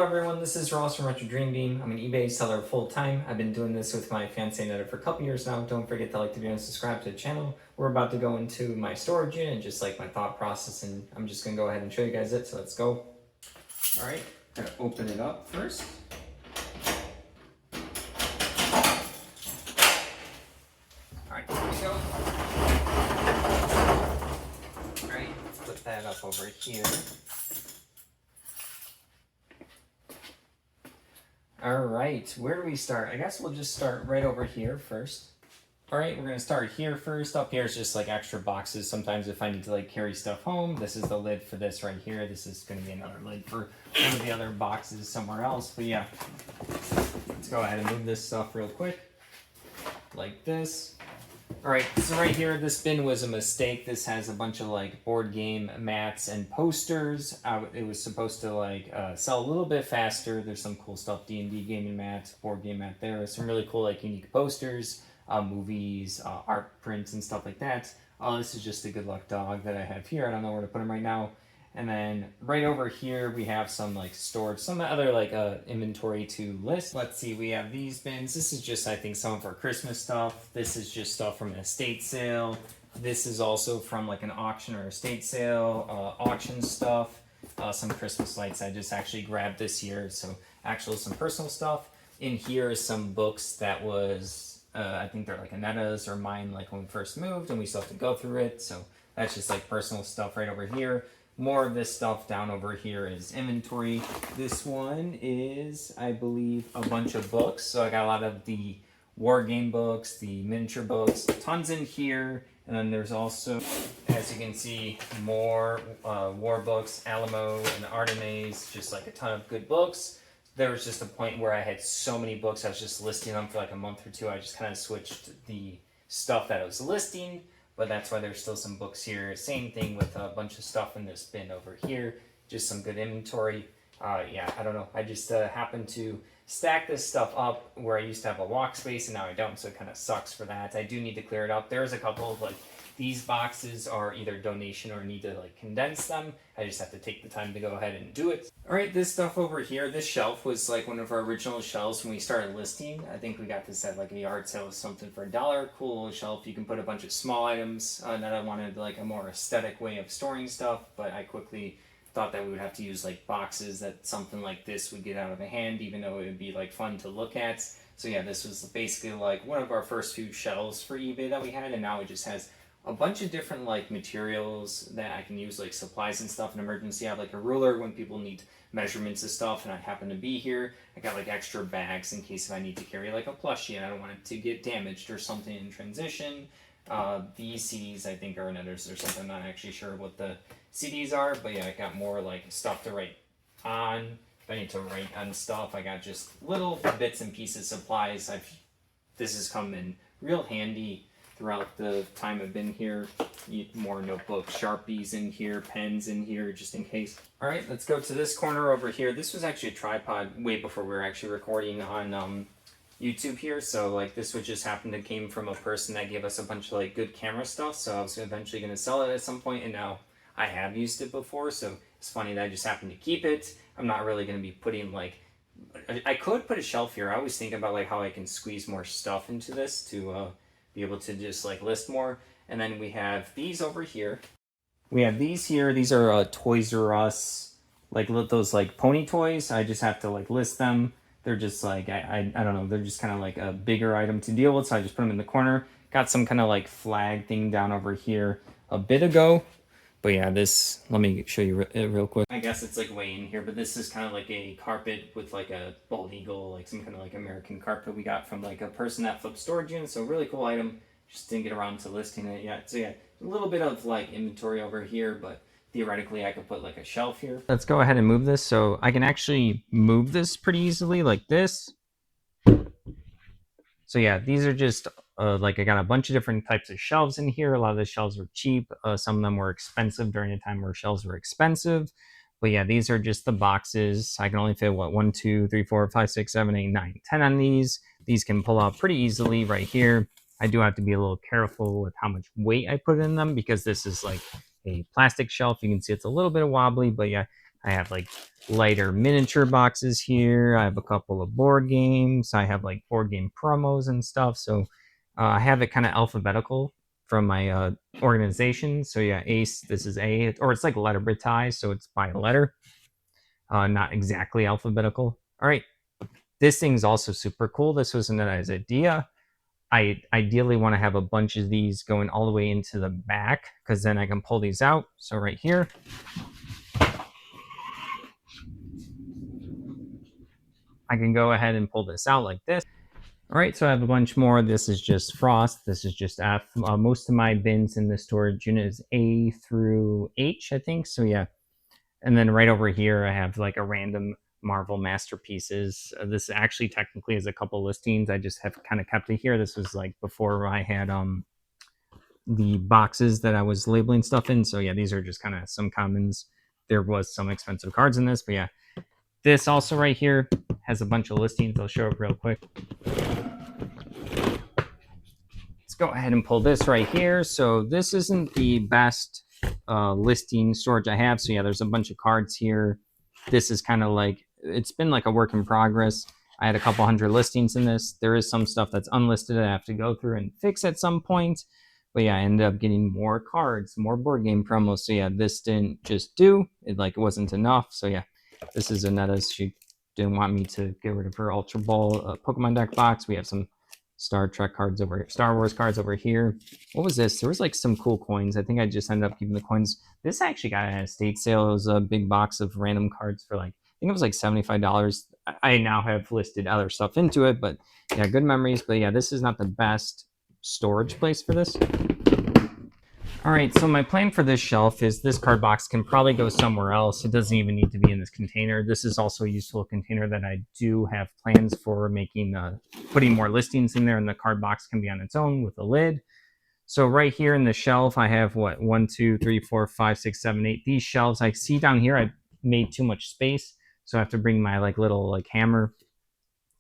everyone, this is Ross from Retro Dream Beam. I'm an eBay seller full time. I've been doing this with my fiance Netta for a couple years now. Don't forget to like the video and subscribe to the channel. We're about to go into my storage unit and just like my thought process, and I'm just gonna go ahead and show you guys it. So let's go. All right, gotta open it up first. All right, here we go. All right, let's put that up over here. All right, where do we start? I guess we'll just start right over here first. All right, we're gonna start here first. Up here is just like extra boxes. Sometimes if I need to like carry stuff home, this is the lid for this right here. This is gonna be another lid for one of the other boxes somewhere else. But yeah, let's go ahead and move this stuff real quick, like this. All right, so right here, this bin was a mistake. This has a bunch of like board game mats and posters. It was supposed to like sell a little bit faster. There's some cool stuff, D&D gaming mats, board game mat there. Some really cool like unique posters, movies, art prints and stuff like that. This is just a good luck dog that I have here. I don't know where to put him right now. And then right over here, we have some like storage, some other like inventory to list. Let's see, we have these bins. This is just, I think, some of our Christmas stuff. This is just stuff from an estate sale. This is also from like an auction or estate sale, auction stuff. Some Christmas lights I just actually grabbed this year. So actually some personal stuff. In here is some books that was, I think they're like Anetta's or mine, like when we first moved and we still have to go through it. So that's just like personal stuff right over here. More of this stuff down over here is inventory. This one is, I believe, a bunch of books. So I got a lot of the war game books, the miniature books, tons in here. And then there's also, as you can see, more war books, Alamo and Artemis, just like a ton of good books. There was just a point where I had so many books, I was just listing them for like a month or two. I just kind of switched the stuff that I was listing. But that's why there's still some books here. Same thing with a bunch of stuff in this bin over here. Just some good inventory. Yeah, I don't know. I just happened to stack this stuff up where I used to have a walk space and now I don't, so it kind of sucks for that. I do need to clear it up. There's a couple of like, these boxes are either donation or need to like condense them. I just have to take the time to go ahead and do it. All right, this stuff over here, this shelf was like one of our original shelves when we started listing. I think we got this at like a yard sale or something for $1. Cool little shelf. You can put a bunch of small items that I wanted like a more aesthetic way of storing stuff, but I quickly thought that we would have to use like boxes that something like this would get out of hand, even though it would be like fun to look at. So yeah, this was basically like one of our first few shelves for eBay that we had, and now it just has a bunch of different like materials that I can use, like supplies and stuff in emergency. I have like a ruler when people need measurements and stuff and I happen to be here. I got like extra bags in case if I need to carry like a plushie and I don't want it to get damaged or something in transition. These CDs I think are Anetta's or something. I'm not actually sure what the CDs are, but yeah, I got more like stuff to write on. If I need to write on stuff, I got just little bits and pieces, supplies. This has come in real handy throughout the time I've been here. More notebooks, Sharpies in here, pens in here, just in case. All right, let's go to this corner over here. This was actually a tripod way before we were actually recording on YouTube here. So like this would just happen to came from a person that gave us a bunch of like good camera stuff. So I was eventually going to sell it at some point, and now I have used it before. So it's funny that I just happened to keep it. I'm not really going to be putting like, I could put a shelf here. I always think about like how I can squeeze more stuff into this to be able to just like list more. And then we have these over here. We have these here. These are Toys R Us, like those like pony toys. I just have to like list them. They're just like, I don't know, they're just kind of like a bigger item to deal with, so I just put them in the corner. Got some kind of like flag thing down over here a bit ago. But yeah, this, let me show you real quick. I guess it's like way in here, but this is kind of like a carpet with like a bald eagle, like some kind of like American carpet we got from like a person that flipped storage units. So really cool item. Just didn't get around to listing it yet. So yeah, a little bit of like inventory over here, but theoretically I could put like a shelf here. Let's go ahead and move this. So I can actually move this pretty easily like this. So yeah, these are just like I got a bunch of different types of shelves in here. A lot of the shelves were cheap. Some of them were expensive during a time where shelves were expensive. But yeah, these are just the boxes. I can only fit what, 1, 2, 3, 4, 5, 6, 7, 8, 9, 10 on these. These can pull out pretty easily right here. I do have to be a little careful with how much weight I put in them because this is like a plastic shelf. You can see it's a little bit wobbly, but yeah, I have like lighter miniature boxes here. I have a couple of board games. I have like board game promos and stuff. So I have it kind of alphabetical from my organization. So yeah, Ace, this is A, or it's like letterbitized, so it's by letter, not exactly alphabetical. All right, this thing's also super cool. This was a nice idea. I ideally want to have a bunch of these going all the way into the back because then I can pull these out. So right here, I can go ahead and pull this out like this. All right, so I have a bunch more. This is just Frost. This is just F. Most of my bins in the storage unit is A through H, I think. So yeah. And then right over here, I have like a random Marvel Masterpieces. This actually technically is a couple listings. I just have kind of kept it here. This was like before I had the boxes that I was labeling stuff in. So yeah, these are just kind of some commons. There was some expensive cards in this, but yeah. This also right here has a bunch of listings. I'll show it real quick. Let's go ahead and pull this right here. So this isn't the best listing storage I have. So yeah, there's a bunch of cards here. This is kind of like, it's been like a work in progress. I had a couple hundred listings in this. There is some stuff that's unlisted I have to go through and fix at some point. But yeah, I ended up getting more cards, more board game promos. So yeah, this didn't just do. It wasn't enough. So yeah, this is Annetta's. She didn't want me to get rid of her Ultra Ball Pokemon deck box. We have some Star Trek cards over here, Star Wars cards over here. What was this? There was like some cool coins. I think I just ended up keeping the coins. This actually got an estate sale. It was a big box of random cards for like, I think it was like $75. I now have listed other stuff into it, but yeah, good memories. But yeah, this is not the best storage place for this. All right, so my plan for this shelf is this card box can probably go somewhere else. It doesn't even need to be in this container. This is also a useful container that I do have plans for making, putting more listings in there, and the card box can be on its own with a lid. So right here in the shelf, I have what, 1, 2, 3, 4, 5, 6, 7, 8. These shelves I see down here, I made too much space, so I have to bring my like little like hammer,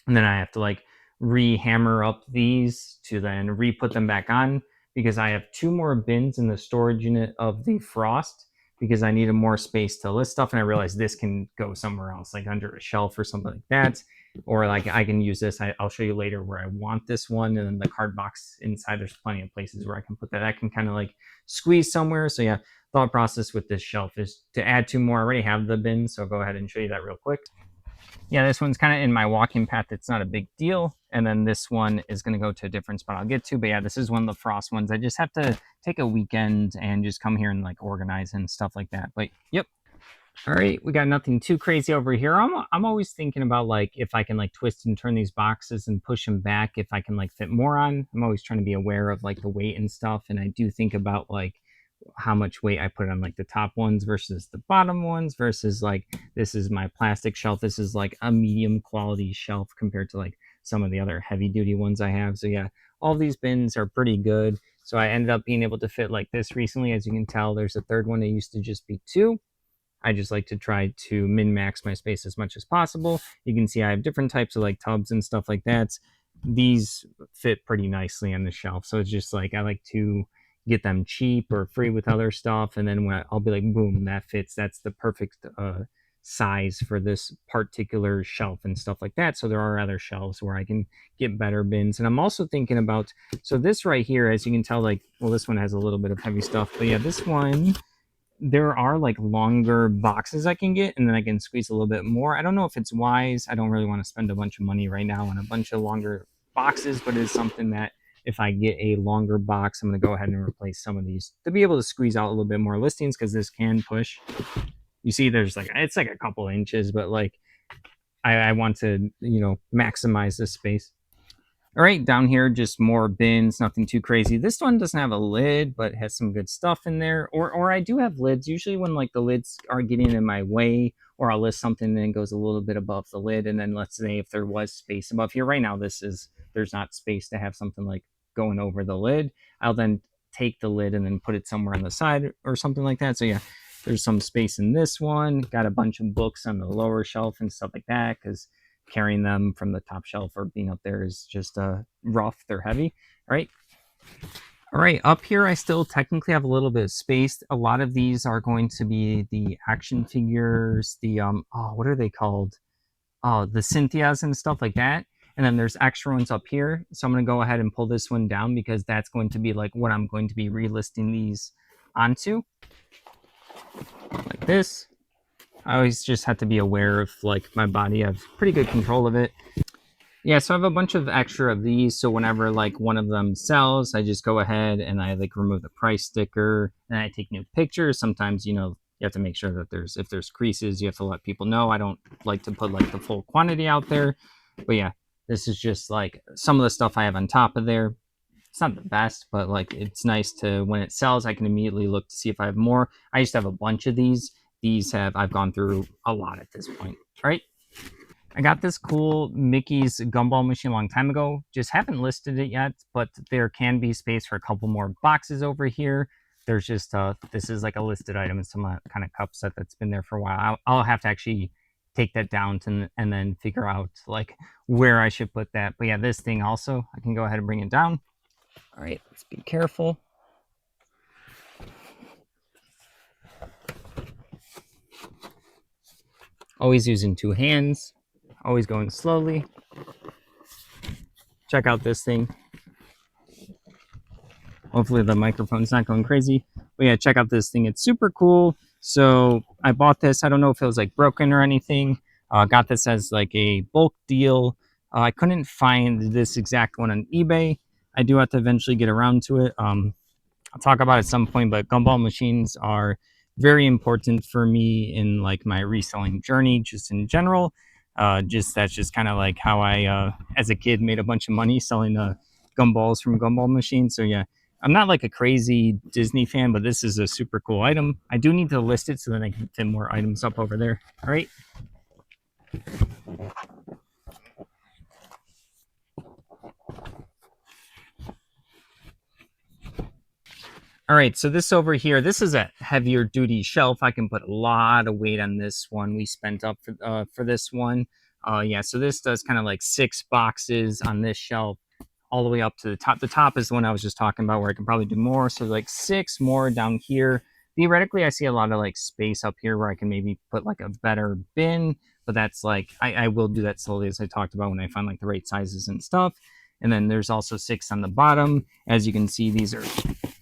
and then I have to like re-hammer up these to then re-put them back on, because I have 2 more bins in the storage unit of the Frost because I needed more space to list stuff, and I realized this can go somewhere else, like under a shelf or something like that. Or like I can use this. I'll show you later where I want this one, and then the card box inside, there's plenty of places where I can put that. I can kind of like squeeze somewhere. So yeah, thought process with this shelf is to add 2 more. I already have the bin, so I'll go ahead and show you that real quick. Yeah, this one's kind of in my walking path. It's not a big deal. And then this one is going to go to a different spot I'll get to. But yeah, this is one of the Frost ones. I just have to take a weekend and just come here and like organize and stuff like that. But yep. All right, we got nothing too crazy over here. I'm always thinking about like if I can like twist and turn these boxes and push them back, if I can like fit more on. I'm always trying to be aware of like the weight and stuff. And I do think about like how much weight I put on like the top ones versus the bottom ones versus like, this is my plastic shelf. This is like a medium quality shelf compared to like some of the other heavy duty ones I have. So yeah, all these bins are pretty good. So I ended up being able to fit like this recently. As you can tell, there's a third one. It used to just be 2. I just like to try to min-max my space as much as possible. You can see I have different types of like tubs and stuff like that. These fit pretty nicely on the shelf. So it's just like I like to get them cheap or free with other stuff. And then when I'll be like, boom, that fits. That's the perfect size for this particular shelf and stuff like that. So there are other shelves where I can get better bins. And I'm also thinking about, so this right here, as you can tell, like, well, this one has a little bit of heavy stuff. But yeah, this one, there are like longer boxes I can get, and then I can squeeze a little bit more. I don't know if it's wise. I don't really want to spend a bunch of money right now on a bunch of longer boxes, but it is something that if I get a longer box, I'm going to go ahead and replace some of these to be able to squeeze out a little bit more listings, because this can push. You see, there's like, it's like a couple inches, but like I want to, you know, maximize this space. All right, down here, just more bins, nothing too crazy. This one doesn't have a lid, but has some good stuff in there. Or I do have lids. Usually when like the lids are getting in my way, or I'll list something and it goes a little bit above the lid. And then let's say if there was space above here, right now there's not space to have something like going over the lid. I'll then take the lid and then put it somewhere on the side or something like that. So yeah, there's some space in this one. Got a bunch of books on the lower shelf and stuff like that, because carrying them from the top shelf or being up there is just rough. They're heavy. All right. All right, up here I still technically have a little bit of space. A lot of these are going to be the action figures, the oh, what are they called? Oh, the Cynthias and stuff like that. And then there's extra ones up here. So I'm gonna go ahead and pull this one down because that's going to be like what I'm going to be relisting these onto, like this. I always just have to be aware of like my body. I have pretty good control of it. Yeah, so I have a bunch of extra of these. So whenever like one of them sells, I just go ahead and I like remove the price sticker and I take new pictures. Sometimes, you know, you have to make sure that if there's creases, you have to let people know. I don't like to put like the full quantity out there. But yeah, this is just like some of the stuff I have on top of there. It's not the best, but like it's nice to when it sells, I can immediately look to see if I have more. I used to have a bunch of these. I've gone through a lot at this point. All right. I got this cool Mickey's gumball machine a long time ago. Just haven't listed it yet, but there can be space for a couple more boxes over here. There's just this is like a listed item. It's some kind of cup set that's been there for a while. I'll have to actually take that down and then figure out like where I should put that. But yeah, this thing also, I can go ahead and bring it down. All right, let's be careful. Always using two hands, always going slowly. Check out this thing. Hopefully the microphone's not going crazy. But yeah, check out this thing. It's super cool. So I bought this. I don't know if it was like broken or anything. Got this as like a bulk deal. I couldn't find this exact one on eBay. I do have to eventually get around to it. I'll talk about it at some point, but gumball machines are very important for me in like my reselling journey, just in general. That's just kind of like how I, as a kid, made a bunch of money selling gumballs from gumball machines. So yeah, I'm not like a crazy Disney fan, but this is a super cool item. I do need to list it so that I can fit more items up over there. All right. All right, so this over here, this is a heavier duty shelf. I can put a lot of weight on this one. We spent up for this one. Yeah, so this does kind of like 6 boxes on this shelf all the way up to the top. The top is the one I was just talking about where I can probably do more. So like 6 more down here. Theoretically, I see a lot of like space up here where I can maybe put like a better bin, but that's like, I will do that slowly as I talked about when I find like the right sizes and stuff. And then there's also 6 on the bottom. As you can see, these are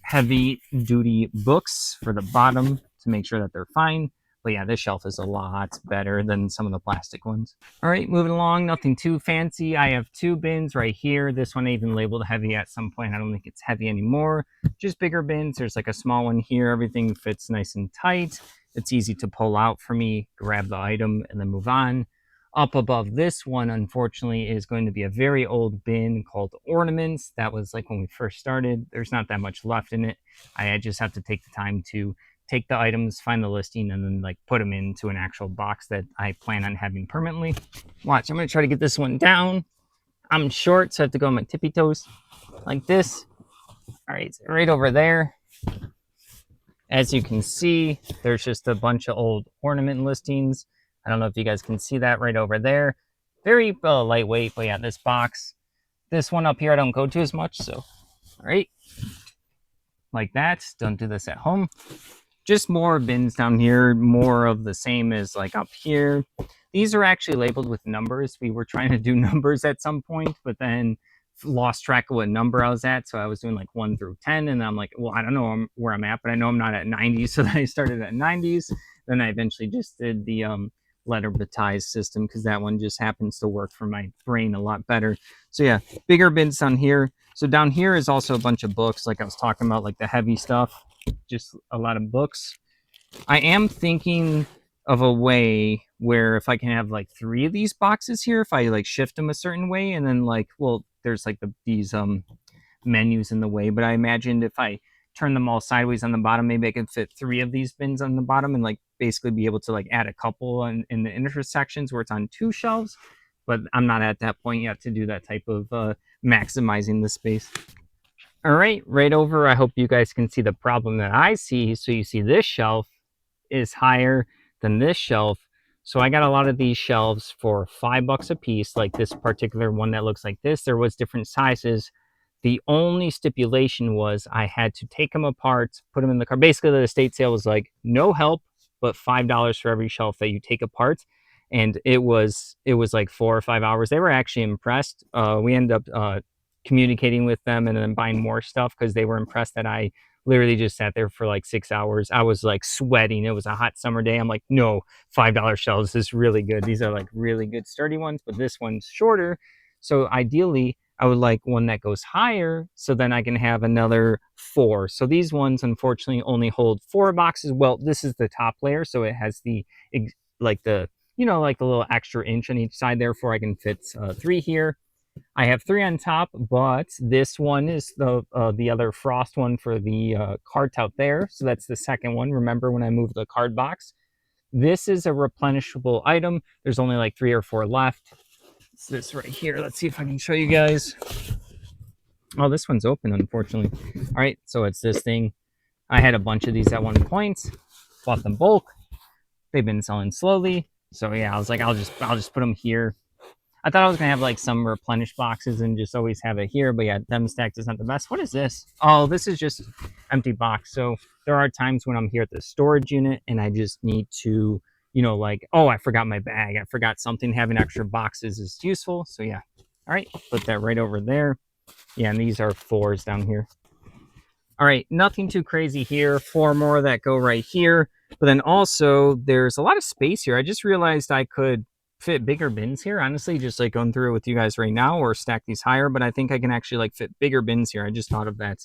heavy duty books for the bottom to make sure that they're fine. But yeah, this shelf is a lot better than some of the plastic ones. All right, moving along, nothing too fancy. I have 2 bins right here. This one I even labeled heavy at some point. I don't think it's heavy anymore. Just bigger bins. There's like a small one here. Everything fits nice and tight. It's easy to pull out for me, grab the item, and then move on. Up above this one, unfortunately, is going to be a very old bin called Ornaments. That was like when we first started. There's not that much left in it. I just have to take the time to take the items, find the listing, and then like put them into an actual box that I plan on having permanently. Watch, I'm gonna try to get this one down. I'm short, so I have to go on my tippy toes like this. All right, right over there. As you can see, there's just a bunch of old ornament listings. I don't know if you guys can see that right over there. Very lightweight, but yeah, this box. This one up here I don't go to as much, so all right. Like that. Don't do this at home. Just more bins down here, more of the same as like up here. These are actually labeled with numbers. We were trying to do numbers at some point, but then lost track of what number I was at. So I was doing like 1 through 10, and I'm like, well, I don't know where I'm at, but I know I'm not at 90. So then I started at 90s. Then I eventually just did the letterbatized system because that one just happens to work for my brain a lot better. So yeah, bigger bins down here. So down here is also a bunch of books, like I was talking about, like the heavy stuff, just a lot of books. I am thinking of a way where if I can have like 3 of these boxes here, if I like shift them a certain way, and then like, well, there's like these menus in the way, but I imagined if I turn them all sideways on the bottom, maybe I could fit 3 of these bins on the bottom and like basically be able to like add a couple in the intersections where it's on 2 shelves. But I'm not at that point yet to do that type of maximizing the space. All right, right over, I hope you guys can see the problem that I see. So you see this shelf is higher than this shelf. So I got a lot of these shelves for $5 a piece, like this particular one that looks like this. There was different sizes. The only stipulation was I had to take them apart, put them in the car. Basically, the estate sale was like no help, but $5 for every shelf that you take apart. And it was like 4 or 5 hours. They were actually impressed. We ended up communicating with them and then buying more stuff because they were impressed that I literally just sat there for like 6 hours. I was like sweating. It was a hot summer day. I'm like, no, $5 shelves is really good. These are like really good sturdy ones, but this one's shorter. So ideally, I would like one that goes higher so then I can have another 4. So these ones unfortunately only hold 4 boxes. Well, this is the top layer, so it has the like the like the little extra inch on each side. Therefore, I can fit 3 here. I have 3 on top, but this one is the other frost one for the carts out there. So that's the second one. Remember when I moved the card box? This is a replenishable item. There's only like 3 or 4 left. It's this right here. Let's see if I can show you guys. Oh, this one's open, unfortunately. All right, so it's this thing. I had a bunch of these at one point. Bought them bulk. They've been selling slowly. So yeah, I was like, I'll just put them here. I thought I was gonna have like some replenished boxes and just always have it here, but yeah, them stacked is not the best. What is this? Oh, this is just empty box. So there are times when I'm here at the storage unit and I just need to, like, oh, I forgot my bag. I forgot something. Having extra boxes is useful. So yeah. All right, put that right over there. Yeah, and these are 4s down here. All right, nothing too crazy here. 4 more that go right here. But then also, there's a lot of space here. I just realized I could fit bigger bins here. Honestly, just like going through it with you guys right now or stack these higher. But I think I can actually like fit bigger bins here. I just thought of that.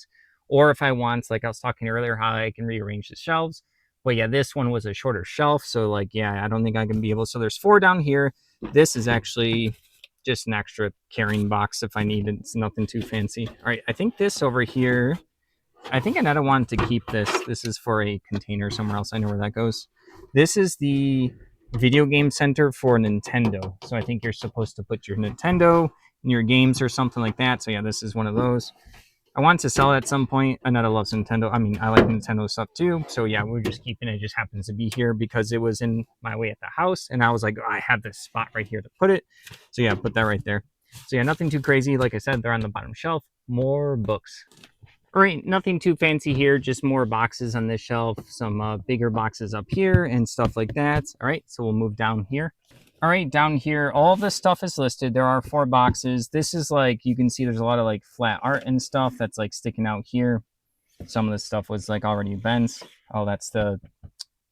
Or if I want, like I was talking earlier, how I can rearrange the shelves. But yeah, this one was a shorter shelf. So like, yeah, I don't think I can be able. So there's 4 down here. This is actually just an extra carrying box if I need it. It's nothing too fancy. All right, I think this over here, I think I don't want to keep this. This is for a container somewhere else. I know where that goes. This is the video game center for Nintendo. So I think you're supposed to put your Nintendo in your games or something like that. So yeah, this is one of those. I want to sell it at some point. Another loves Nintendo. I mean, I like Nintendo stuff too. So yeah, we're just keeping it. It just happens to be here because it was in my way at the house. And I was like, oh, I have this spot right here to put it. So yeah, put that right there. So yeah, nothing too crazy. Like I said, they're on the bottom shelf. More books. All right, nothing too fancy here, just more boxes on this shelf, some bigger boxes up here and stuff like that. All right, so we'll move down here. All right, down here, all this stuff is listed. There are 4 boxes. This is like, you can see there's a lot of like flat art and stuff that's like sticking out here. Some of this stuff was like already bent. Oh, that's the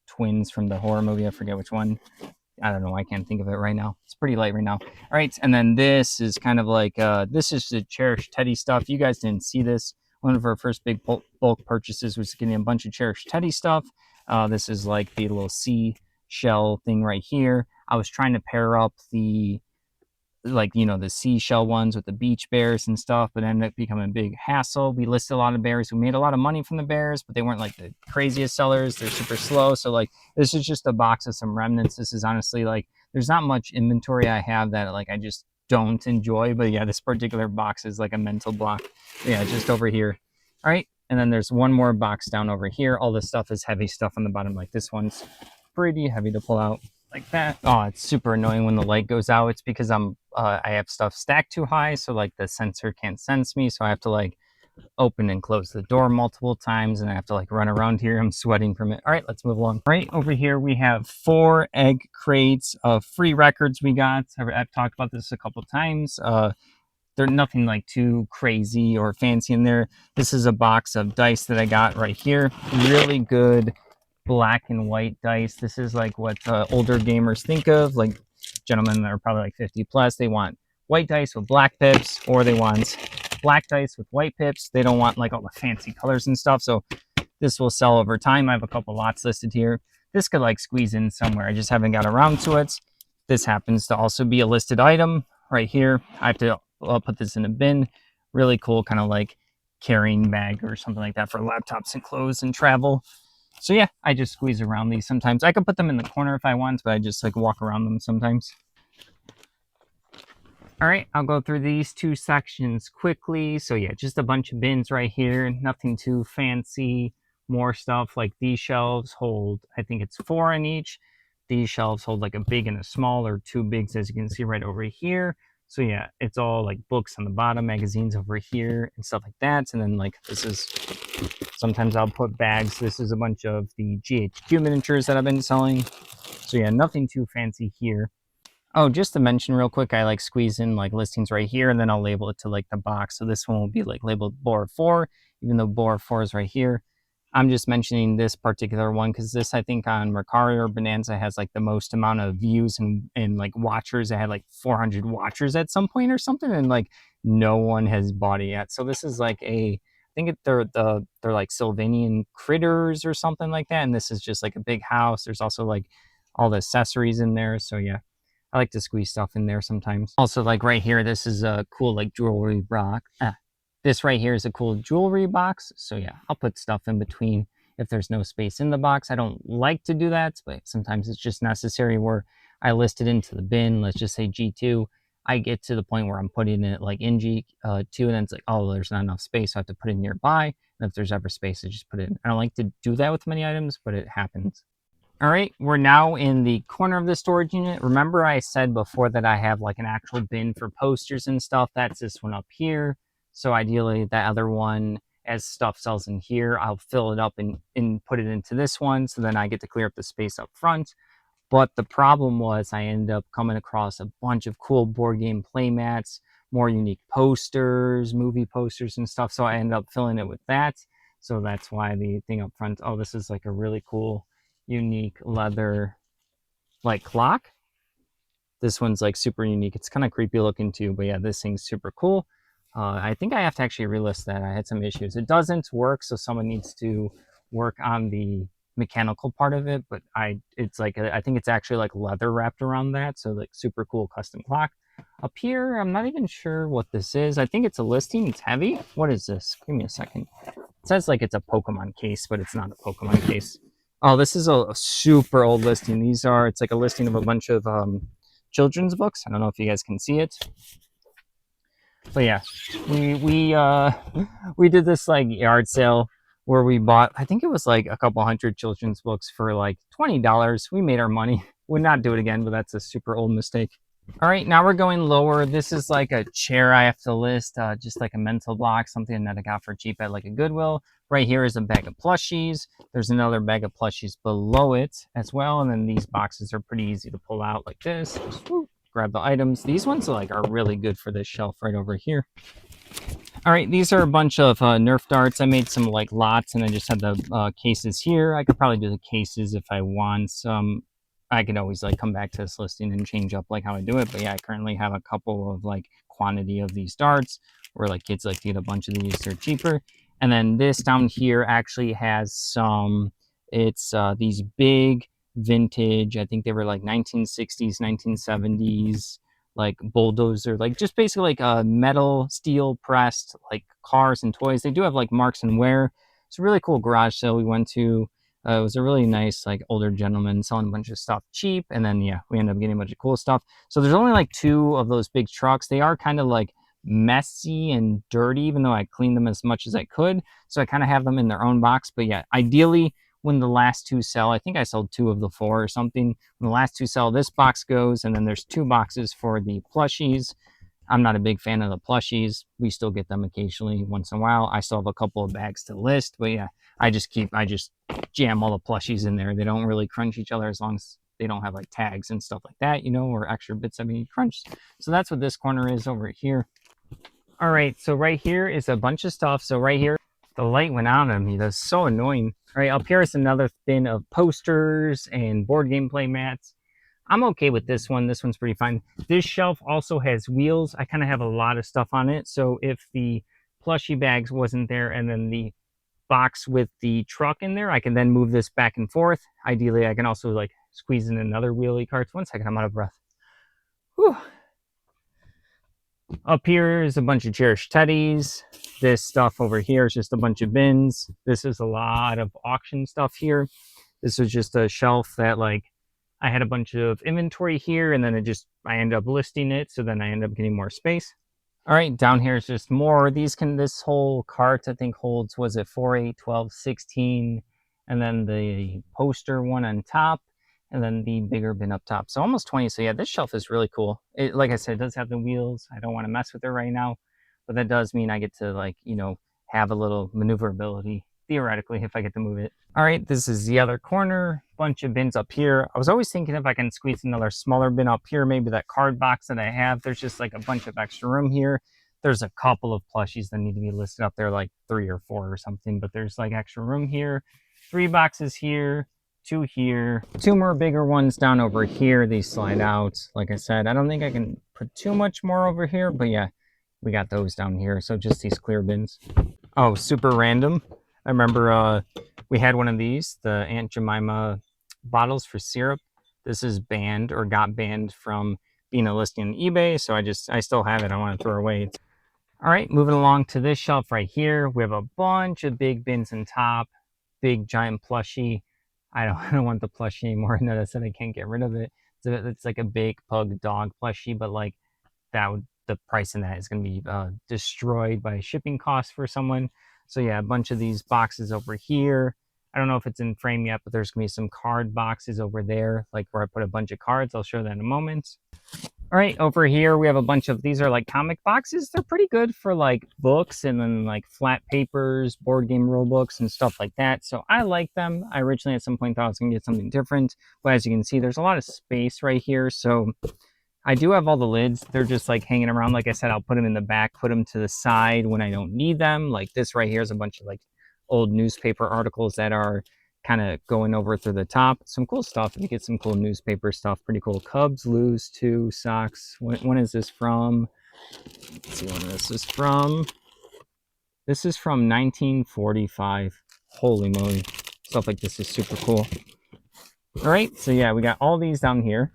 twins from the horror movie. I forget which one. I don't know. I can't think of it right now. It's pretty late right now. All right, and then this is kind of like, this is the Cherished Teddy stuff. You guys didn't see this. One of our first big bulk purchases was getting a bunch of Cherished Teddy stuff. This is like the little sea shell thing right here. I was trying to pair up the the seashell ones with the beach bears and stuff, but ended up becoming a big hassle. We listed a lot of bears. We made a lot of money from the bears, but they weren't like the craziest sellers. They're super slow. So like, this is just a box of some remnants. This is honestly like, there's not much inventory I have that like I just don't enjoy, but yeah, this particular box is like a mental block. Yeah, just over here. All right, and then there's one more box down over here. All this stuff is heavy stuff on the bottom. Like this one's pretty heavy to pull out like that. Oh, it's super annoying when the light goes out. It's because I have stuff stacked too high, so like the sensor can't sense me, so I have to like open and close the door multiple times, and I have to like run around here. I'm sweating from it. All right, let's move along. Right over here we have 4 egg crates of free records we got. I've talked about this a couple times. They're nothing like too crazy or fancy in there. This is a box of dice that I got right here. Really good black and white dice. This is like what older gamers think of, like gentlemen that are probably like 50 plus. They want white dice with black pips, or they want black dice with white pips. They don't want like all the fancy colors and stuff. So this will sell over time. I have a couple lots listed here. This could like squeeze in somewhere. I just haven't got around to it. This happens to also be a listed item right here. I have to put this in a bin. Really cool kind of like carrying bag or something like that for laptops and clothes and travel. So yeah, I just squeeze around these sometimes. I could put them in the corner if I want, but I just like walk around them sometimes. All right, I'll go through these 2 sections quickly. So yeah, just a bunch of bins right here. Nothing too fancy. More stuff like these shelves hold, I think it's 4 in each. These shelves hold like a big and a small, or 2 bigs, as you can see right over here. So yeah, it's all like books on the bottom, magazines over here and stuff like that. And then like this is, sometimes I'll put bags. This is a bunch of the GHQ miniatures that I've been selling. So yeah, nothing too fancy here. Oh, just to mention real quick, I like squeeze in like listings right here, and then I'll label it to like the box. So this one will be like labeled Boar 4, even though Boar 4 is right here. I'm just mentioning this particular one because this, I think, on Mercari or Bonanza has like the most amount of views and like watchers. It had like 400 watchers at some point or something, and like no one has bought it yet. So this is like a, I think they're like Sylvanian critters or something like that, and this is just like a big house. There's also like all the accessories in there. So yeah, I like to squeeze stuff in there sometimes. Also, like right here, this is a cool like jewelry box. This right here is a cool jewelry box. So yeah, I'll put stuff in between if there's no space in the box. I don't like to do that, but sometimes it's just necessary where I list it into the bin. Let's just say G2. I get to the point where I'm putting it like in G2, and then it's like, oh, there's not enough space, so I have to put it nearby. And if there's ever space, I just put it in. I don't like to do that with many items, but it happens. All right, we're now in the corner of the storage unit. Remember I said before that I have like an actual bin for posters and stuff. That's this one up here. So ideally that other one, as stuff sells in here, I'll fill it up and put it into this one. So then I get to clear up the space up front. But the problem was I ended up coming across a bunch of cool board game playmats, more unique posters, movie posters and stuff. So I ended up filling it with that. So that's why the thing up front, oh, this is like a really cool unique leather like clock. This one's like super unique. It's kind of creepy looking too, but yeah, this thing's super cool. I think I have to actually relist that. I had some issues. It doesn't work, so someone needs to work on the mechanical part of it. But it's like I think it's actually like leather wrapped around that, so like super cool custom clock. Up here, I'm not even sure what this is. I think it's a listing. It's heavy. What is this? Give me a second. It says like it's a Pokemon case, but it's not a Pokemon case. Oh, this is a super old listing. It's like a listing of a bunch of children's books. I don't know if you guys can see it. But yeah, we did this like yard sale where we bought, I think it was like a couple hundred children's books for like $20. We made our money. Would not do it again, but that's a super old mistake. All right, now we're going lower. This is like a chair I have to list, just like a mental block, something that I got for cheap at like a Goodwill. Right here is a bag of plushies. There's another bag of plushies below it as well. And then these boxes are pretty easy to pull out like this. Just, grab the items. These ones are really good for this shelf right over here. All right, these are a bunch of Nerf darts. I made some like lots and I just had the cases here. I could probably do the cases if I want some. I could always like come back to this listing and change up like how I do it. But yeah, I currently have a couple of like quantity of these darts where like kids like to get a bunch of these. They're cheaper. And then this down here actually has some, it's these big vintage, I think they were like 1960s, 1970s, like bulldozer, like just basically like metal, steel pressed like cars and toys. They do have like Marks and Wear. It's a really cool garage sale we went to. It was a really nice, like, older gentleman selling a bunch of stuff cheap. And then, yeah, we ended up getting a bunch of cool stuff. So there's only like 2 of those big trucks. They are kind of like messy and dirty, even though I cleaned them as much as I could. So I kind of have them in their own box. But yeah, ideally, when the last 2 sell, I think I sold 2 of the 4 or something. When the last 2 sell, this box goes. And then there's 2 boxes for the plushies. I'm not a big fan of the plushies. We still get them occasionally once in a while. I still have a couple of bags to list. But yeah, I just jam all the plushies in there. They don't really crunch each other as long as they don't have like tags and stuff like that, or extra bits that need crunched. So that's what this corner is over here. All right, so right here is a bunch of stuff. So right here, the light went out on me. That's so annoying. All right, up here is another bin of posters and board game play mats. I'm okay with this one. This one's pretty fine. This shelf also has wheels. I kind of have a lot of stuff on it. So if the plushie bags wasn't there and then the box with the truck in there, I can then move this back and forth. Ideally, I can also like squeeze in another wheelie cart. One second, I'm out of breath. Whew. Up here is a bunch of cherished teddies. This stuff over here is just a bunch of bins. This is a lot of auction stuff here. This was just a shelf that like I had a bunch of inventory here, and then I ended up listing it, so then I ended up getting more space. All right, down here is just more. This whole cart I think holds, was it 4, 8, 12, 16, and then the poster one on top. and then the bigger bin up top. So almost 20. So yeah, this shelf is really cool. It, like I said, it does have the wheels. I don't want to mess with it right now, but that does mean I get to, like, you know, have a little maneuverability theoretically if I get to move it. All right, this is the other corner. Bunch of bins up here. I was always thinking if I can squeeze another smaller bin up here, maybe that card box that I have. There's just like a bunch of extra room here. There's a couple of plushies that need to be listed up there, like 3 or 4 or something, but there's like extra room here. 3 boxes here, 2 here, 2 more bigger ones down over here. These slide out. Like I said, I don't think I can put too much more over here, but yeah, we got those down here. So just these clear bins. Oh, super random. I remember we had one of these, the Aunt Jemima bottles for syrup. This is banned, or got banned from being a listing on eBay, so I still have it. I want to throw away. All right, moving along to this shelf right here. We have a bunch of big bins on top, big giant plushie. I don't want the plushie anymore. I noticed that I can't get rid of it. It's like a big pug dog plushie, but like the price in that is going to be destroyed by shipping costs for someone. So yeah, a bunch of these boxes over here. I don't know if it's in frame yet, but there's going to be some card boxes over there, like where I put a bunch of cards. I'll show that in a moment. All right, over here we have a bunch of, these are like comic boxes. They're pretty good for like books and then like flat papers, board game rule books and stuff like that. So I like them. I originally at some point thought I was gonna get something different, but as you can see, there's a lot of space right here. So I do have all the lids. They're just like hanging around. Like I said, I'll put them in the back, put them to the side when I don't need them. Like this right here is a bunch of like old newspaper articles that are kind of going over through the top. Some cool stuff. You get some cool newspaper stuff. Pretty cool. Cubs lose 2 socks. When is this from? Let's see when this is from. This is from 1945. Holy moly. Stuff like this is super cool. All right. So yeah, we got all these down here.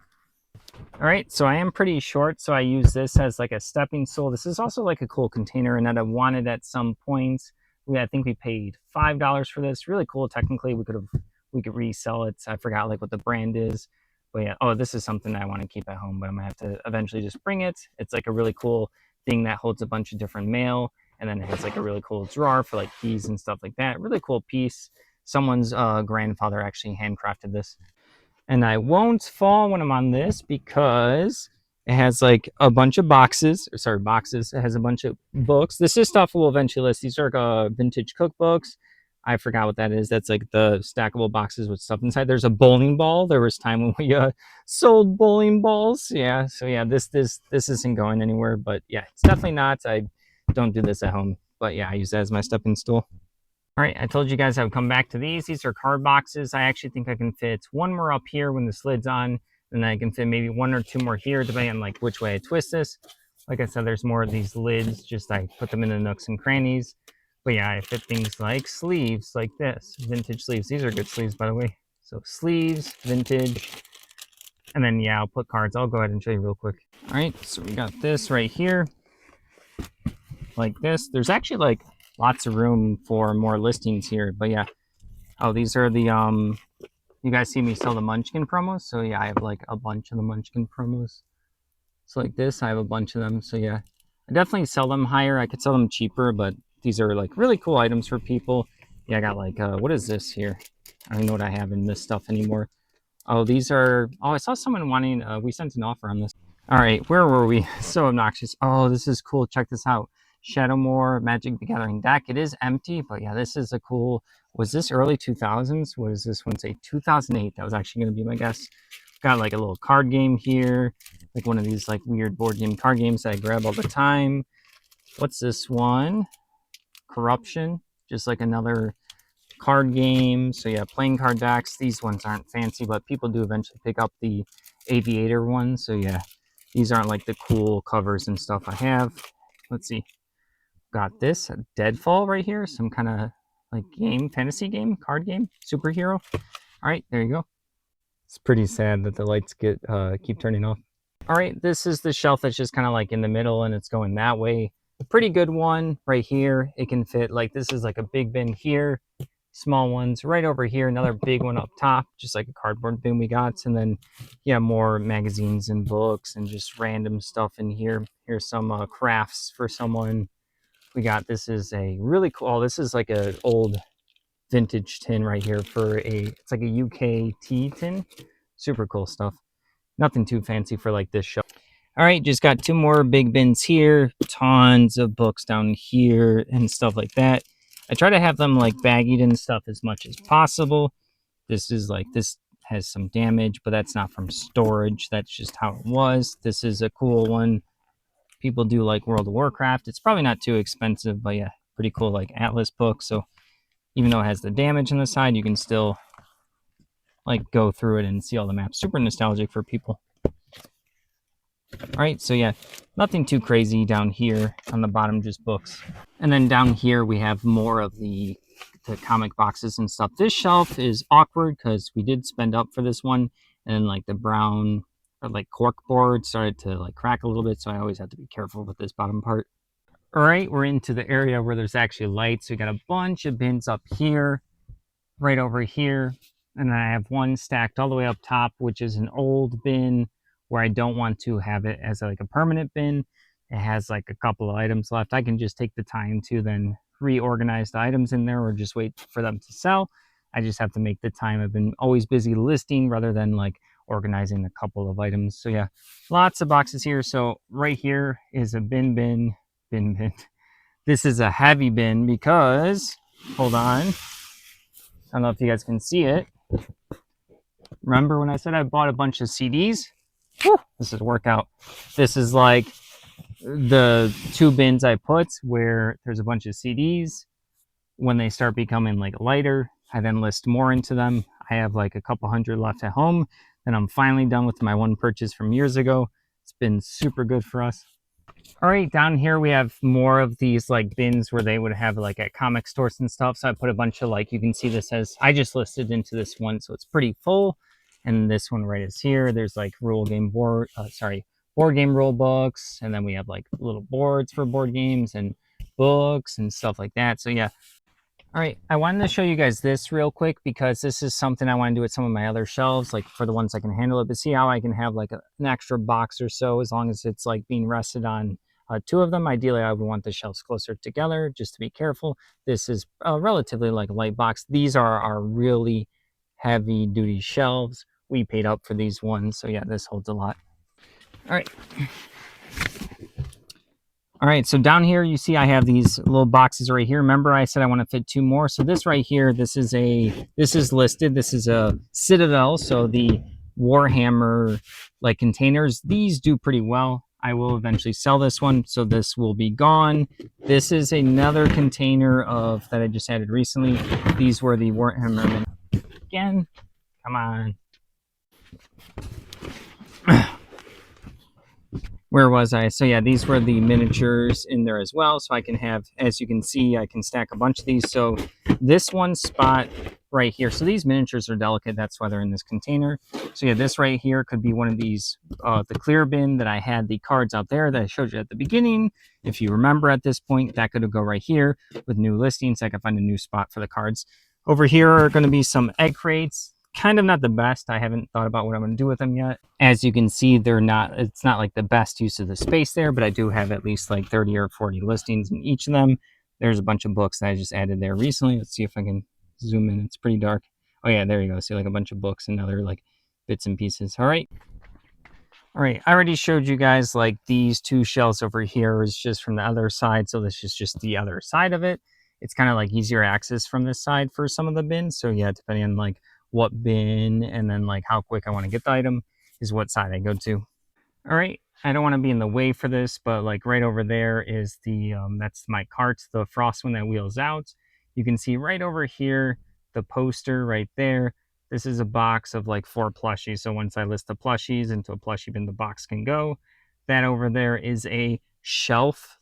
All right. So I am pretty short. So I use this as like a stepping stool. This is also like a cool container and that I wanted at some point. I think we paid $5 for this. Really cool. Technically, we could resell it. I forgot like what the brand is, but yeah. Oh, this is something I want to keep at home, but I'm gonna have to eventually just bring it. It's like a really cool thing that holds a bunch of different mail, and then it has like a really cool drawer for like keys and stuff like that. Really cool piece. Someone's grandfather actually handcrafted this, and I won't fall when I'm on this because it has like a bunch of boxes. Boxes. It has a bunch of books. This is stuff we'll eventually list. These are vintage cookbooks. I forgot what that is. That's like the stackable boxes with stuff inside. There's a bowling ball. There was time when we sold bowling balls. Yeah. So yeah, this isn't going anywhere. But yeah, it's definitely not. I don't do this at home. But yeah, I use that as my stepping stool. All right, I told you guys I would come back to these. These are card boxes. I actually think I can fit 1 more up here when this lid's on, and then I can fit maybe 1 or 2 more here, depending on like which way I twist this. Like I said, there's more of these lids, just I put them in the nooks and crannies. But yeah, I fit things like sleeves like this, vintage sleeves. These are good sleeves, by the way. So sleeves, vintage, and then yeah, I'll put cards. I'll go ahead and show you real quick. All right, so we got this right here, like this. There's actually like lots of room for more listings here, but yeah. Oh, these are the you guys see me sell the Munchkin promos, so yeah, I have like a bunch of the Munchkin promos. So like this, I have a bunch of them. So yeah, I definitely sell them higher. I could sell them cheaper, but these are like really cool items for people. Yeah, I got like what is this here? I don't even know what I have in this stuff anymore. Oh, these are, oh, I saw someone wanting, we sent an offer on this. All right, where were we? So obnoxious. Oh, this is cool. Check this out. Shadowmoor Magic the Gathering deck. It is empty, but yeah, this is a cool, was this early 2000s? What does this one say? 2008. That was actually going to be my guess. Got like a little card game here, like one of these like weird board game card games that I grab all the time. What's this one? Corruption. Just like another card game. So yeah, playing card decks. These ones aren't fancy, but people do eventually pick up the Aviator one. So yeah, these aren't like the cool covers and stuff I have. Let's see. Got this, a Deadfall right here. Some kind of like game, fantasy game, card game, superhero. All right, there you go. It's pretty sad that the lights keep turning off. All right, this is the shelf that's just kind of like in the middle and it's going that way. A pretty good one right here. It can fit, like this is like a big bin here. Small ones right over here, another big one up top, just like a cardboard bin we got. And then yeah, more magazines and books and just random stuff in here. Here's some crafts for someone. We got, this is a really cool, oh, this is like an old vintage tin right here for it's like a UK tea tin. Super cool stuff. Nothing too fancy for like this show. All right, just got 2 more big bins here. Tons of books down here and stuff like that. I try to have them like baggied and stuff as much as possible. This has some damage, but that's not from storage. That's just how it was. This is a cool one. People do like World of Warcraft. It's probably not too expensive, but yeah, pretty cool like Atlas book. So even though it has the damage on the side, you can still like go through it and see all the maps. Super nostalgic for people. All right, so yeah, nothing too crazy down here on the bottom, just books. And then down here we have more of the comic boxes and stuff. This shelf is awkward because we did spend up for this one, and like the brown or like cork board started to like crack a little bit, so I always have to be careful with this bottom part. All right, we're into the area where there's actually lights. We got a bunch of bins up here, right over here, and I have one stacked all the way up top, which is an old bin where I don't want to have it as like a permanent bin. It has like a couple of items left. I can just take the time to then reorganize the items in there or just wait for them to sell. I just have to make the time. I've been always busy listing rather than like organizing a couple of items. So yeah, lots of boxes here. So right here is a bin. This is a heavy bin because, hold on, I don't know if you guys can see it. Remember when I said I bought a bunch of CDs? Whew, this is a workout. This is like the 2 bins I put where there's a bunch of CDs. When they start becoming like lighter, I then list more into them. I have like a couple hundred left at home. Then I'm finally done with my one purchase from years ago. It's been super good for us. All right, down here we have more of these like bins where they would have like at comic stores and stuff. So I put a bunch of like, you can see this as, I just listed into this one, so it's pretty full. And this one right is here. There's like board game rule books. And then we have like little boards for board games and books and stuff like that. So yeah. All right, I wanted to show you guys this real quick because this is something I want to do with some of my other shelves, like for the ones I can handle it. But see how I can have like an extra box or so as long as it's like being rested on 2 of them. Ideally, I would want the shelves closer together just to be careful. This is a relatively like light box. These are our really heavy duty shelves. We paid up for these ones. So yeah, this holds a lot. All right. All right, so down here you see I have these little boxes right here. Remember I said I want to fit 2 more. So this right here, this is listed. This is a Citadel, so the Warhammer like containers. These do pretty well. I will eventually sell this one, so this will be gone. This is another container of that I just added recently. These were the Warhammer again. Come on. Where was I? So yeah, these were the miniatures in there as well. So I can have, as you can see, I can stack a bunch of these. So this one spot right here. So these miniatures are delicate. That's why they're in this container. So yeah, this right here could be one of these, the clear bin that I had the cards out there that I showed you at the beginning. If you remember at this point, that could go right here with new listings. I can find a new spot for the cards. Over here are going to be some egg crates. Kind of not the best. I haven't thought about what I'm going to do with them yet. As you can see, it's not like the best use of the space there, but I do have at least like 30 or 40 listings in each of them. There's a bunch of books that I just added there recently. Let's see if I can zoom in. It's pretty dark. Oh yeah, there you go. See like a bunch of books and other like bits and pieces. All right. I already showed you guys like these 2 shelves over here is just from the other side. So this is just the other side of it. It's kind of like easier access from this side for some of the bins. So yeah, depending on like what bin and then like how quick I want to get the item is what side I go to. All right, I don't want to be in the way for this, but like right over there is the that's my cart, the Frost one that wheels out. You can see right over here the poster right there. This is a box of like 4 plushies. So once I list the plushies into a plushie bin, the box can go. That over there is a shelf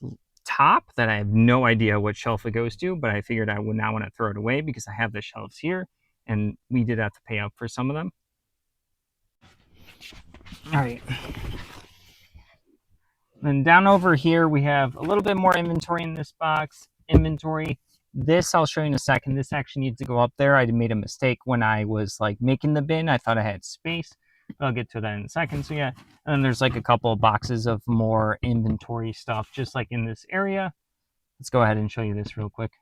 top that I have no idea what shelf it goes to, but I figured I would not want to throw it away because I have the shelves here. And we did have to pay up for some of them. All right. Then down over here, we have a little bit more inventory in this box. This I'll show you in a second. This actually needs to go up there. I made a mistake when I was like making the bin. I thought I had space. I'll get to that in a second. So yeah, and then there's like a couple of boxes of more inventory stuff just like in this area. Let's go ahead and show you this real quick.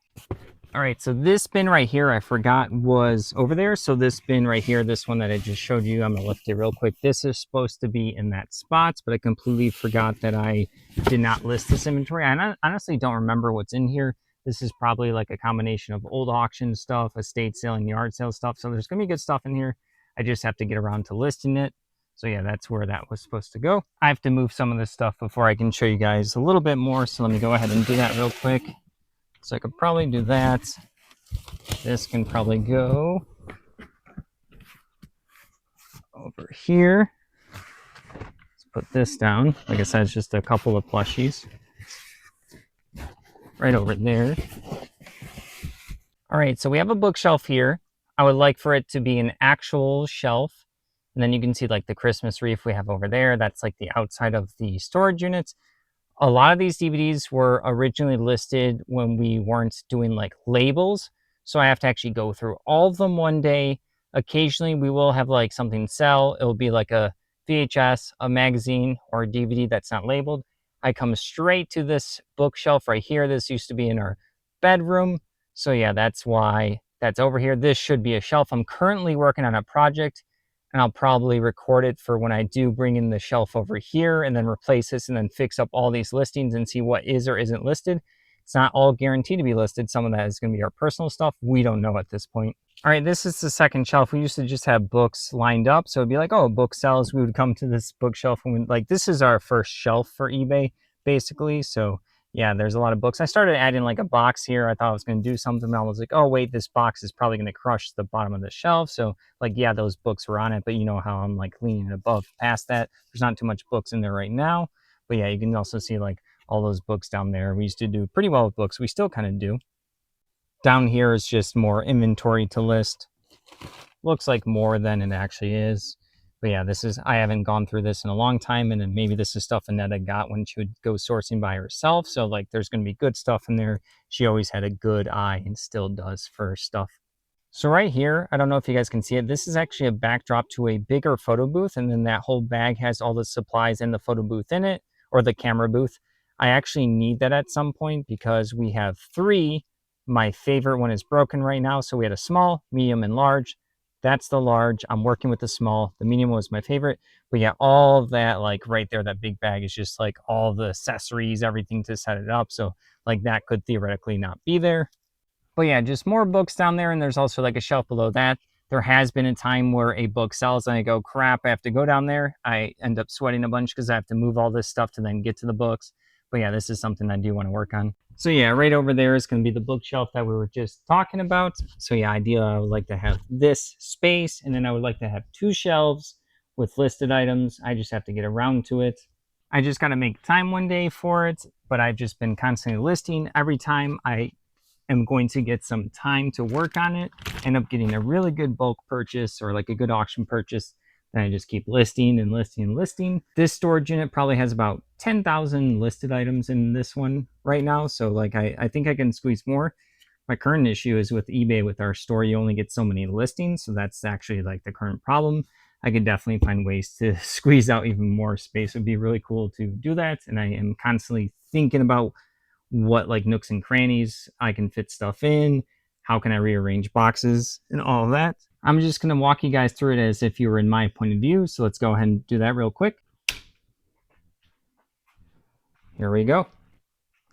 All right, so this bin right here, I forgot was over there. So this bin right here, this one that I just showed you, I'm gonna lift it real quick. This is supposed to be in that spot, but I completely forgot that I did not list this inventory. I honestly don't remember what's in here. This is probably like a combination of old auction stuff, estate sale, and yard sale stuff. So there's gonna be good stuff in here. I just have to get around to listing it. So yeah, that's where that was supposed to go. I have to move some of this stuff before I can show you guys a little bit more. So let me go ahead and do that real quick. So I could probably do that. This can probably go over here. Let's put this down. Like I said, it's just a couple of plushies. Right over there. All right, so we have a bookshelf here. I would like for it to be an actual shelf. And then you can see like the Christmas wreath we have over there. That's like the outside of the storage units. A lot of these DVDs were originally listed when we weren't doing like labels. So I have to actually go through all of them one day. Occasionally we will have like something sell. It'll be like a VHS, a magazine, or a DVD that's not labeled. I come straight to this bookshelf right here. This used to be in our bedroom. So yeah, that's why that's over here. This should be a shelf. I'm currently working on a project, and I'll probably record it for when I do bring in the shelf over here and then replace this and then fix up all these listings and see what is or isn't listed. It's not all guaranteed to be listed. Some of that is going to be our personal stuff. We don't know at this point. All right, this is the second shelf. We used to just have books lined up. So it'd be like, oh, book sells. We would come to this bookshelf and we'd, like, this is our first shelf for eBay, basically. So yeah, there's a lot of books. I started adding like a box here. I thought I was going to do something. I was like, oh, wait, this box is probably going to crush the bottom of the shelf. So like, yeah, those books were on it, but you know how I'm like leaning above past that. There's not too much books in there right now. But yeah, you can also see like all those books down there. We used to do pretty well with books. We still kind of do. Down here is just more inventory to list. Looks like more than it actually is. But yeah, this is, I haven't gone through this in a long time, and then maybe this is stuff Annetta got when she would go sourcing by herself. So like there's going to be good stuff in there. She always had a good eye and still does for stuff. So right here, I don't know if you guys can see it. This is actually a backdrop to a bigger photo booth. And then that whole bag has all the supplies in the photo booth in it, or the camera booth. I actually need that at some point because we have 3. My favorite one is broken right now. So we had a small, medium, and large. That's the large. I'm working with the small. The medium was my favorite. But yeah, all of that, like right there, that big bag is just like all the accessories, everything to set it up. So like that could theoretically not be there. But yeah, just more books down there. And there's also like a shelf below that. There has been a time where a book sells and I go, crap, I have to go down there. I end up sweating a bunch because I have to move all this stuff to then get to the books. But yeah, this is something I do want to work on. So yeah, right over there is going to be the bookshelf that we were just talking about. So yeah, ideally I would like to have this space, and then I would like to have 2 shelves with listed items. I just have to get around to it. I just got to make time one day for it, but I've just been constantly listing. Every time I am going to get some time to work on it, end up getting a really good bulk purchase or like a good auction purchase, then I just keep listing and listing and listing. This storage unit probably has about 10,000 listed items in this one right now. So like I think I can squeeze more. My current issue is with eBay. With our store, you only get so many listings. So that's actually like the current problem. I could definitely find ways to squeeze out even more space. It would be really cool to do that. And I am constantly thinking about what like nooks and crannies I can fit stuff in, how can I rearrange boxes, and all of that. I'm just going to walk you guys through it as if you were in my point of view. So let's go ahead and do that real quick. Here we go.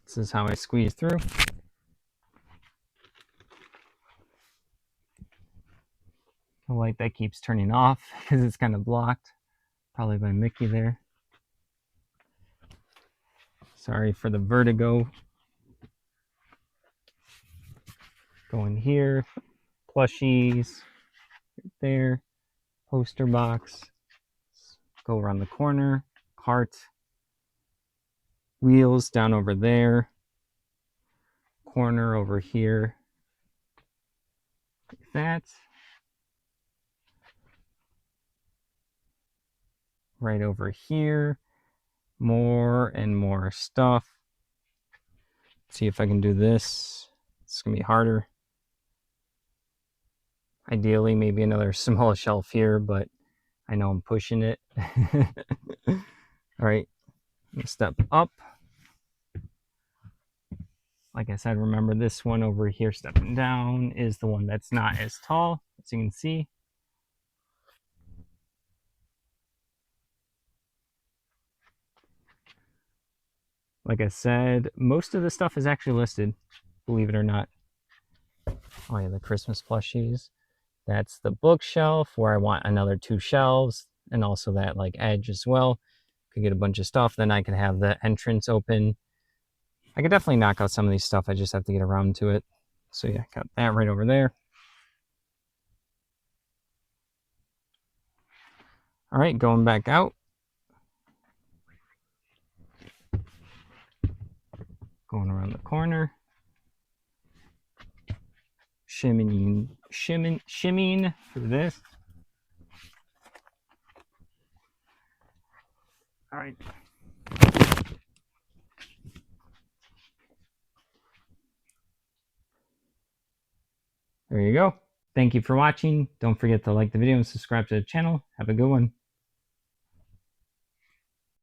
This is how I squeeze through. The light that keeps turning off because it's kind of blocked, probably by Mickey there. Sorry for the vertigo. Going here, plushies, right there, poster box, go around the corner, cart, wheels down over there, corner over here, like that. Right over here, more and more stuff. Let's see if I can do this. It's gonna be harder. Ideally, maybe another small shelf here, but I know I'm pushing it. All right, step up. Like I said, remember this one over here stepping down is the one that's not as tall, as you can see. Like I said, most of the stuff is actually listed, believe it or not. Oh yeah, the Christmas plushies. That's the bookshelf where I want another 2 shelves, and also that like edge as well. Could get a bunch of stuff. Then I could have the entrance open. I could definitely knock out some of these stuff. I just have to get around to it. So yeah, got that right over there. All right, going back out. Going around the corner. Shimmying for this. All right. There you go. Thank you for watching. Don't forget to like the video and subscribe to the channel. Have a good one.